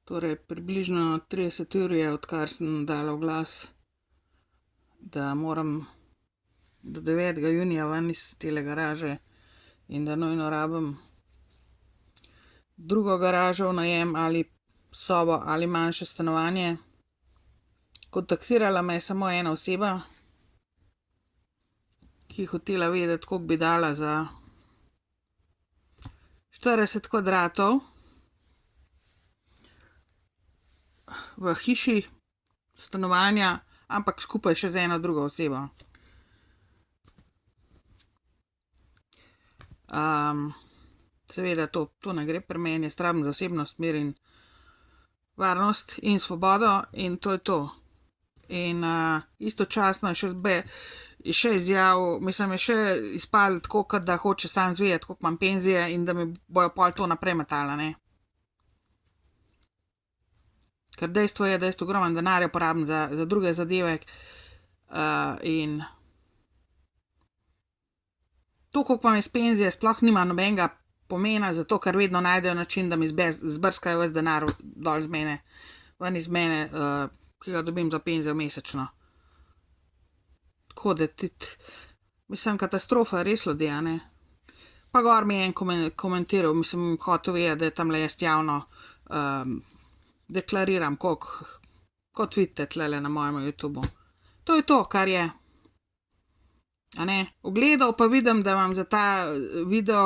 Torej, približno 30 ur je, odkar sem dala oglas, da moram do 9. junija ven iz tele garaže in da nujno rabim drugo garažo v najem ali sobo ali manjše stanovanje. Kontaktirala me je samo ena oseba, ki je hotela vedeti, koliko bi dala za 40 kvadratov v hiši stanovanja, ampak skupaj še z eno drugo osebo. Seveda to ne gre pri meni, jaz rabim zasebnost, mir in varnost in svobodo in to je to. In istočasno je še izjavil, mislim, je še izpadlo tako, kot da hoče sam zvedeti, koliko imam penzije in da mi bojo pol to naprej metala, ne. Ker dejstvo je, da jaz ogromno denarja porabim za druge zadeve in to, koliko imam iz penzije, sploh nima nobenega pomena, zato ker vedno najdejo način, da mi zbrskajo ves denar dol z mene, ven iz mene, ki ga dobim za penzijo mesečno. Tako da mislim, katastrofa, res ljudje, a ne. Pa gor mi je en komentiral, mislim, hotel je, da tamle jaz javno deklariram, kot vidite tlele na mojem YouTubu. To je to, kar je. A ne, ogledal pa vidim, da imam za ta video